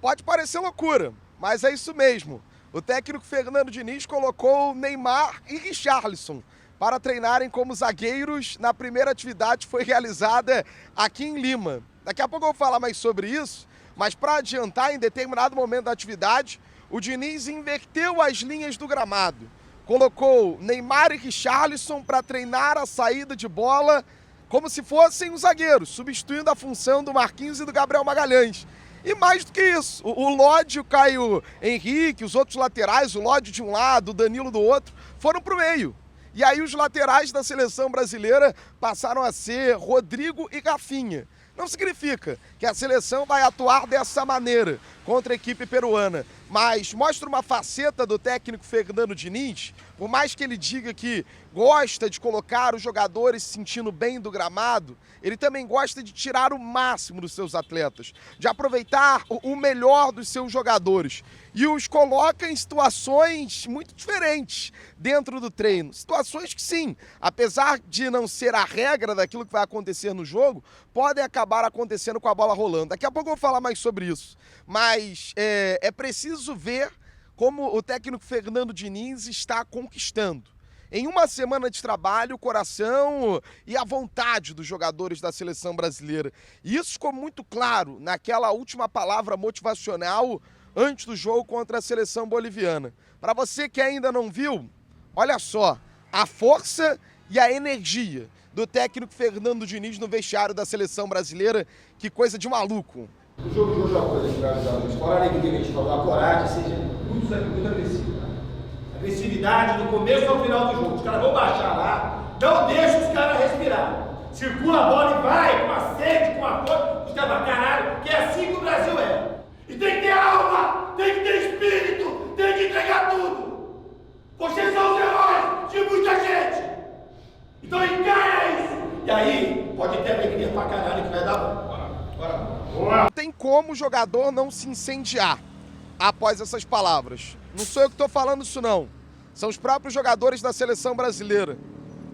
Pode parecer loucura, mas é isso mesmo. O técnico Fernando Diniz colocou Neymar e Richarlison para treinarem como zagueiros na primeira atividade que foi realizada aqui em Lima. Daqui a pouco eu vou falar mais sobre isso, mas para adiantar, em determinado momento da atividade, o Diniz inverteu as linhas do gramado. Colocou Neymar e Richarlison para treinar a saída de bola como se fossem os zagueiros, substituindo a função do Marquinhos e do Gabriel Magalhães. E mais do que isso, o Lodi, o Caio Henrique, os outros laterais, o Lodi de um lado, o Danilo do outro, foram para o meio. E aí os laterais da seleção brasileira passaram a ser Rodrigo e Rafinha. Não significa que a seleção vai atuar dessa maneira contra a equipe peruana, mas mostra uma faceta do técnico Fernando Diniz, por mais que ele diga que gosta de colocar os jogadores se sentindo bem do gramado, ele também gosta de tirar o máximo dos seus atletas, de aproveitar o melhor dos seus jogadores e os coloca em situações muito diferentes dentro do treino. Situações que sim, apesar de não ser a regra daquilo que vai acontecer no jogo, podem acabar acontecendo com a bola rolando. Daqui a pouco eu vou falar mais sobre isso, mas é preciso ver como o técnico Fernando Diniz está conquistando. Em uma semana de trabalho, o coração e a vontade dos jogadores da seleção brasileira. E isso ficou muito claro naquela última palavra motivacional antes do jogo contra a seleção boliviana. Para você que ainda não viu, olha só, a força e a energia do técnico Fernando Diniz no vestiário da seleção brasileira, que coisa de maluco. O jogo de hoje é uma coisa de fora a alegria que a gente falou, a coragem, seja muito agressivo. Agressividade do começo ao final do jogo. Os caras vão baixar lá, não deixa os caras respirar. Circula a bola e vai, com a sede, com a força. Os caras vão, caralho, que é assim que o Brasil é. E tem que ter alma, tem que ter espírito, tem que entregar tudo. Vocês são os heróis de muita gente. Então encara isso. E aí, pode ter alegria pra caralho que vai dar bom. Bora. Não tem como o jogador não se incendiar após essas palavras. Não sou eu que estou falando isso não. São os próprios jogadores da seleção brasileira.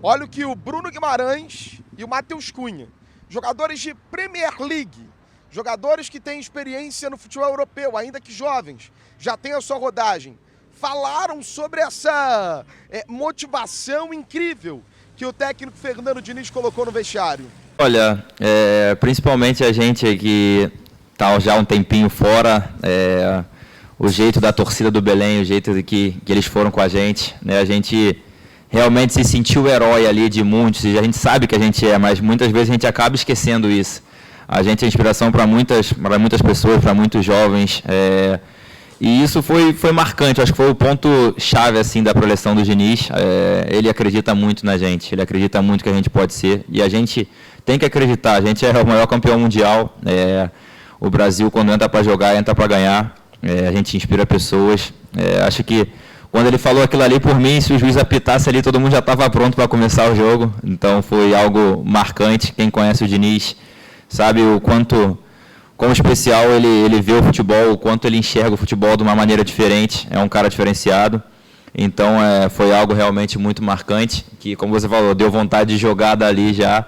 Olha o que o Bruno Guimarães e o Matheus Cunha, jogadores de Premier League, jogadores que têm experiência no futebol europeu, ainda que jovens, já têm a sua rodagem, falaram sobre essa motivação incrível que o técnico Fernando Diniz colocou no vestiário. Olha, principalmente a gente que está já um tempinho fora, o jeito da torcida do Belém, o jeito de que eles foram com a gente, né? A gente realmente se sentiu herói ali de muitos, e a gente sabe que a gente é, mas muitas vezes a gente acaba esquecendo isso. A gente é inspiração para muitas pessoas, para muitos jovens, e isso foi marcante, acho que foi o ponto-chave assim, da projeção do Diniz. Ele acredita muito na gente, ele acredita muito que a gente pode ser, e a gente tem que acreditar, a gente é o maior campeão mundial, o Brasil quando entra para jogar, entra para ganhar, a gente inspira pessoas, acho que quando ele falou aquilo ali, por mim, se o juiz apitasse ali, todo mundo já estava pronto para começar o jogo, então foi algo marcante. Quem conhece o Diniz sabe o quanto, como especial ele vê o futebol, o quanto ele enxerga o futebol de uma maneira diferente, é um cara diferenciado. Então foi algo realmente muito marcante, que, como você falou, deu vontade de jogar dali já.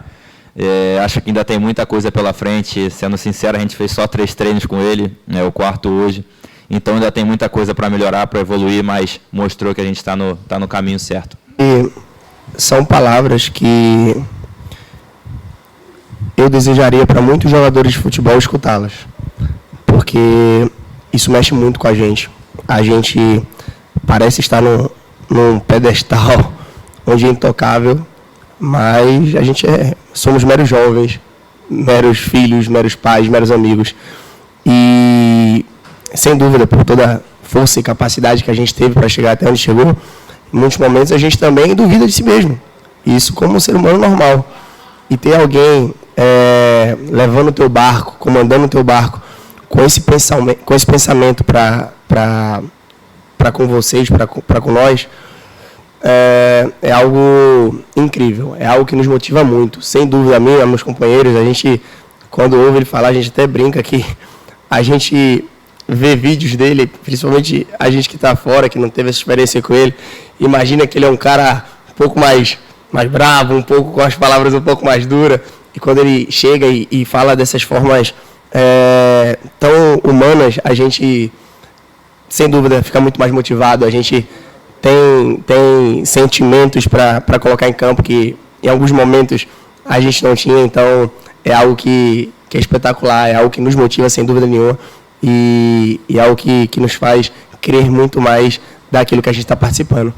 Acho que ainda tem muita coisa pela frente, sendo sincero, a gente fez só 3 treinos com ele, o 4º hoje, então ainda tem muita coisa para melhorar, para evoluir, mas mostrou que a gente está no caminho certo. E são palavras que eu desejaria para muitos jogadores de futebol escutá-las, porque isso mexe muito com a gente. A gente parece estar num pedestal onde é intocável, mas a gente somos meros jovens, meros filhos, meros pais, meros amigos. E, sem dúvida, por toda a força e capacidade que a gente teve para chegar até onde chegou, em muitos momentos a gente também duvida de si mesmo. Isso como um ser humano normal. E ter alguém levando o teu barco, comandando o teu barco, com esse pensamento para com vocês, para com nós, é algo incrível, é algo que nos motiva muito. Sem dúvida, a mim, a meus companheiros, a gente, quando ouve ele falar, a gente até brinca que a gente vê vídeos dele, principalmente a gente que está fora, que não teve essa experiência com ele, imagina que ele é um cara um pouco mais bravo, um pouco com as palavras um pouco mais duras, e quando ele chega e fala dessas formas tão humanas, a gente, sem dúvida, fica muito mais motivado. A gente tem sentimentos para colocar em campo que, em alguns momentos, a gente não tinha. Então, é algo que é espetacular, é algo que nos motiva, sem dúvida nenhuma, e é algo que nos faz crer muito mais daquilo que a gente está participando.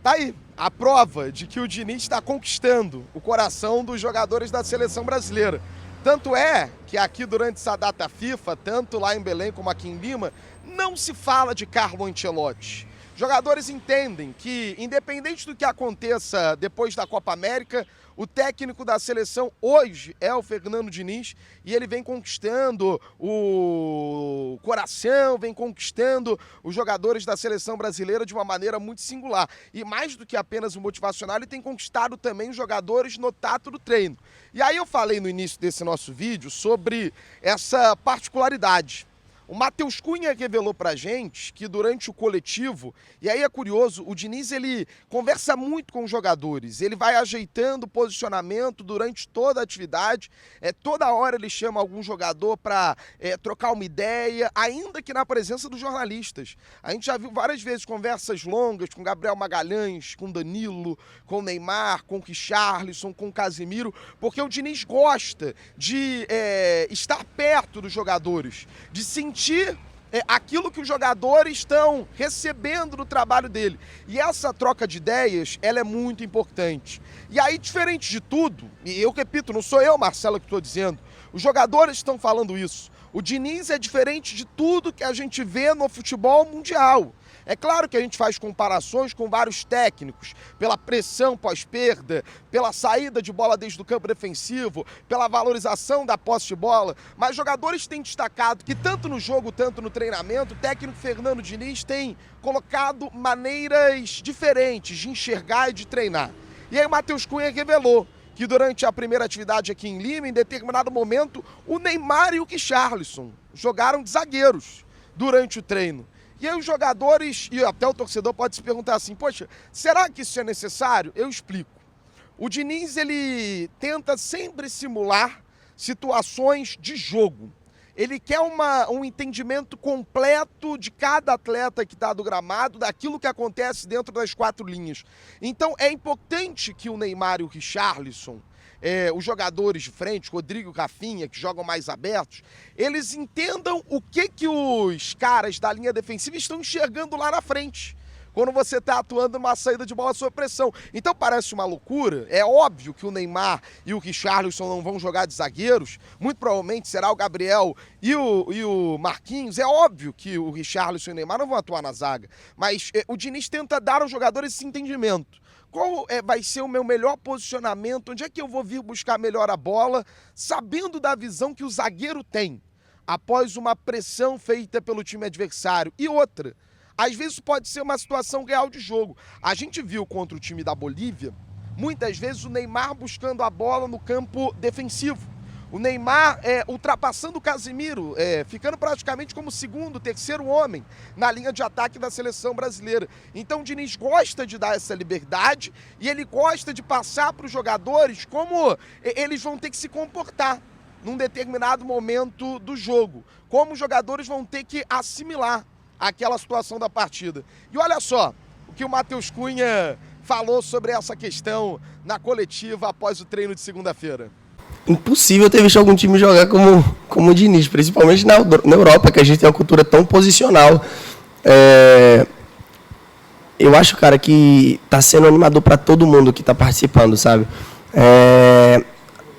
Tá aí a prova de que o Diniz está conquistando o coração dos jogadores da seleção brasileira. Tanto é que aqui durante essa data FIFA, tanto lá em Belém como aqui em Lima, não se fala de Carlo Ancelotti. Jogadores entendem que, independente do que aconteça depois da Copa América, o técnico da seleção hoje é o Fernando Diniz e ele vem conquistando o coração, vem conquistando os jogadores da seleção brasileira de uma maneira muito singular. E mais do que apenas o motivacional, ele tem conquistado também os jogadores no tato do treino. E aí eu falei no início desse nosso vídeo sobre essa particularidade. O Matheus Cunha revelou pra gente que durante o coletivo, e aí é curioso, o Diniz ele conversa muito com os jogadores, ele vai ajeitando o posicionamento durante toda a atividade, toda hora ele chama algum jogador para trocar uma ideia, ainda que na presença dos jornalistas. A gente já viu várias vezes conversas longas com Gabriel Magalhães, com Danilo, com Neymar, com Richarlison, com Casemiro, porque o Diniz gosta de estar perto dos jogadores, de sentir aquilo que os jogadores estão recebendo do trabalho dele. E essa troca de ideias, ela é muito importante. E aí, diferente de tudo, e eu repito, não sou eu, Marcelo, que estou dizendo, os jogadores estão falando isso. O Diniz é diferente de tudo que a gente vê no futebol mundial. É claro que a gente faz comparações com vários técnicos, pela pressão pós-perda, pela saída de bola desde o campo defensivo, pela valorização da posse de bola, mas jogadores têm destacado que tanto no jogo, tanto no treinamento, o técnico Fernando Diniz tem colocado maneiras diferentes de enxergar e de treinar. E aí o Matheus Cunha revelou que durante a primeira atividade aqui em Lima, em determinado momento, o Neymar e o Richarlison jogaram de zagueiros durante o treino. E aí os jogadores, e até o torcedor pode se perguntar assim, poxa, será que isso é necessário? Eu explico. O Diniz, ele tenta sempre simular situações de jogo. Ele quer um entendimento completo de cada atleta que está do gramado, daquilo que acontece dentro das quatro linhas. Então é importante que o Neymar e o Richarlison, os jogadores de frente, Rodrigo e Rafinha, que jogam mais abertos, eles entendam o que os caras da linha defensiva estão enxergando lá na frente, quando você está atuando numa saída de bola sob pressão. Então parece uma loucura, é óbvio que o Neymar e o Richarlison não vão jogar de zagueiros, muito provavelmente será o Gabriel e o Marquinhos, é óbvio que o Richarlison e o Neymar não vão atuar na zaga, mas o Diniz tenta dar aos jogadores esse entendimento. Qual vai ser o meu melhor posicionamento? Onde é que eu vou vir buscar melhor a bola? Sabendo da visão que o zagueiro tem após uma pressão feita pelo time adversário. E outra, às vezes pode ser uma situação real de jogo. A gente viu contra o time da Bolívia, muitas vezes o Neymar buscando a bola no campo defensivo. O Neymar ultrapassando o Casemiro, ficando praticamente como segundo, terceiro homem na linha de ataque da seleção brasileira. Então o Diniz gosta de dar essa liberdade e ele gosta de passar para os jogadores como eles vão ter que se comportar num determinado momento do jogo, como os jogadores vão ter que assimilar aquela situação da partida. E olha só o que o Matheus Cunha falou sobre essa questão na coletiva após o treino de segunda-feira. Impossível ter visto algum time jogar como o Diniz, principalmente na Europa, que a gente tem uma cultura tão posicional. Eu acho, cara, que está sendo animador para todo mundo que está participando, sabe?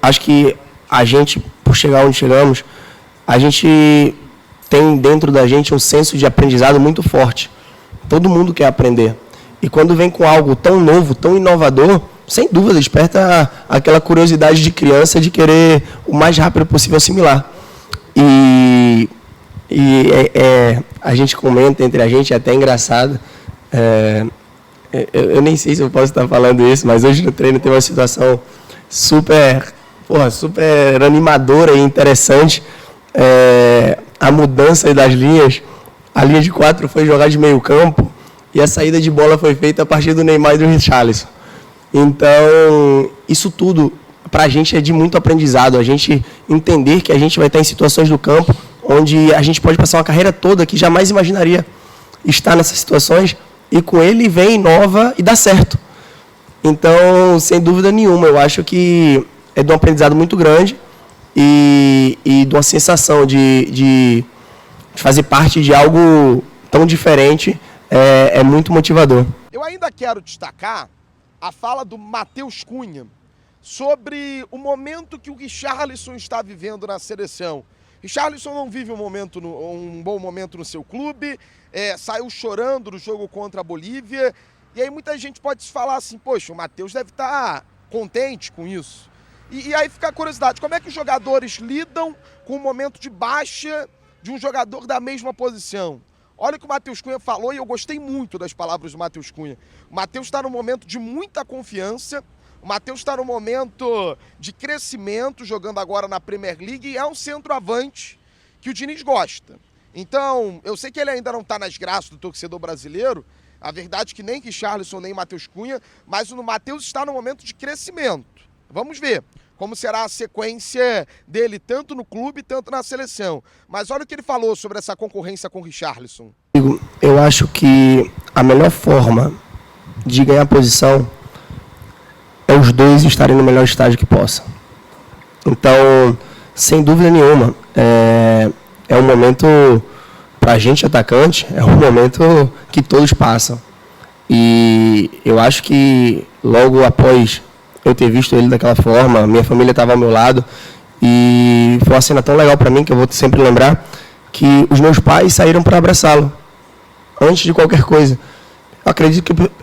Acho que a gente, por chegar onde chegamos, a gente tem dentro da gente um senso de aprendizado muito forte. Todo mundo quer aprender. E quando vem com algo tão novo, tão inovador, sem dúvida, desperta aquela curiosidade de criança de querer o mais rápido possível assimilar. A gente comenta entre a gente, é até engraçado. Eu nem sei se eu posso estar falando isso, mas hoje no treino tem uma situação super animadora e interessante. A mudança das linhas, a linha de 4 foi jogar de meio campo e a saída de bola foi feita a partir do Neymar e do Richarlison. Então, isso tudo para a gente é de muito aprendizado, a gente entender que a gente vai estar em situações do campo onde a gente pode passar uma carreira toda que jamais imaginaria estar nessas situações, e com ele vem, inova e dá certo. Então, sem dúvida nenhuma, eu acho que é de um aprendizado muito grande e de uma sensação de fazer parte de algo tão diferente, é muito motivador. Eu ainda quero destacar a fala do Matheus Cunha sobre o momento que o Richarlison está vivendo na seleção. Richarlison não vive um bom momento no seu clube, saiu chorando no jogo contra a Bolívia, e aí muita gente pode se falar assim, poxa, o Matheus deve estar contente com isso. E aí fica a curiosidade, como é que os jogadores lidam com o momento de baixa de um jogador da mesma posição? Olha o que o Matheus Cunha falou, e eu gostei muito das palavras do Matheus Cunha. O Matheus está num momento de muita confiança, o Matheus está num momento de crescimento, jogando agora na Premier League, e é um centroavante que o Diniz gosta. Então, eu sei que ele ainda não está nas graças do torcedor brasileiro, a verdade é que nem Richarlison nem Matheus Cunha, mas o Matheus está num momento de crescimento. Vamos ver como será a sequência dele, tanto no clube, tanto na seleção. Mas olha o que ele falou sobre essa concorrência com o Richarlison. Eu acho que a melhor forma de ganhar posição é os dois estarem no melhor estágio que possam. Então, sem dúvida nenhuma, é um momento, para a gente atacante, é um momento que todos passam. E eu acho que logo após eu ter visto ele daquela forma, minha família estava ao meu lado, e foi uma cena tão legal para mim, que eu vou sempre lembrar, que os meus pais saíram para abraçá-lo, antes de qualquer coisa. Eu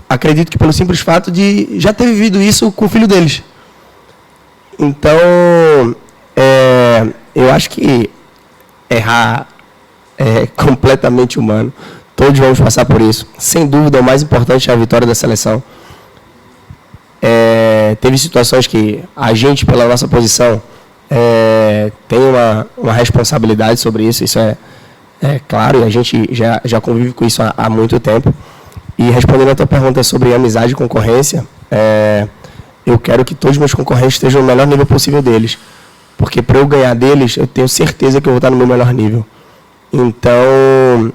acredito que pelo simples fato de já ter vivido isso com o filho deles. Então, eu acho que errar é completamente humano. Todos vamos passar por isso. Sem dúvida, o mais importante é a vitória da seleção. Teve situações que a gente, pela nossa posição, tem uma responsabilidade sobre isso. Isso é claro, e a gente já convive com isso há muito tempo. E respondendo a tua pergunta sobre amizade e concorrência, eu quero que todos os meus concorrentes estejam no melhor nível possível deles. Porque para eu ganhar deles, eu tenho certeza que eu vou estar no meu melhor nível. Então,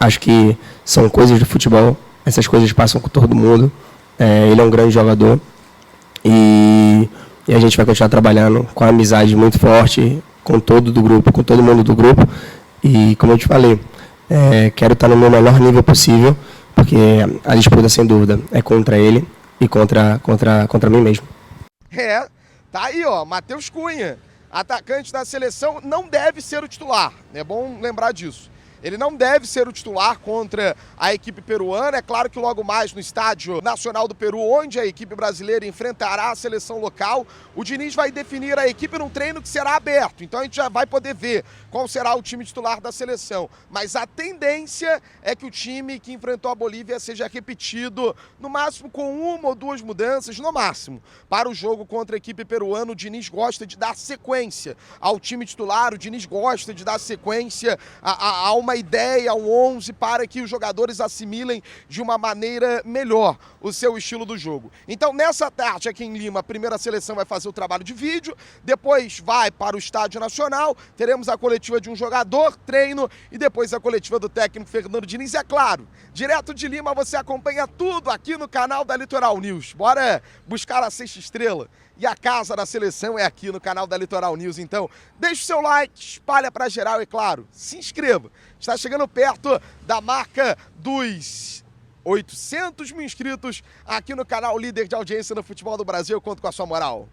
acho que são coisas do futebol, essas coisas passam com todo mundo. Ele é um grande jogador e a gente vai continuar trabalhando com a amizade muito forte com todo mundo do grupo. E como eu te falei, quero estar no meu melhor nível possível, porque a disputa, sem dúvida, é contra ele e contra mim mesmo. Tá aí, ó, Matheus Cunha, atacante da seleção, não deve ser o titular, é bom lembrar disso. Ele não deve ser o titular contra a equipe peruana. É claro que logo mais no Estádio Nacional do Peru, onde a equipe brasileira enfrentará a seleção local, o Diniz vai definir a equipe num treino que será aberto. Então a gente já vai poder ver qual será o time titular da seleção. Mas a tendência é que o time que enfrentou a Bolívia seja repetido, no máximo com uma ou duas mudanças, no máximo. Para o jogo contra a equipe peruana, o Diniz gosta de dar sequência ao time titular, o Diniz gosta de dar sequência a uma ideia, um 11, para que os jogadores assimilem de uma maneira melhor o seu estilo do jogo. Então, nessa tarde aqui em Lima, a primeira seleção vai fazer o trabalho de vídeo, depois vai para o Estádio Nacional, teremos a coletiva de um jogador, treino, e depois a coletiva do técnico Fernando Diniz. É claro, direto de Lima você acompanha tudo aqui no canal da Litoral News. Bora buscar a 6ª estrela. E a casa da seleção é aqui no canal da Litoral News. Então, deixa o seu like, espalha para geral e, claro, se inscreva. Está chegando perto da marca dos 800 mil inscritos aqui no canal líder de audiência no futebol do Brasil. Eu conto com a sua moral.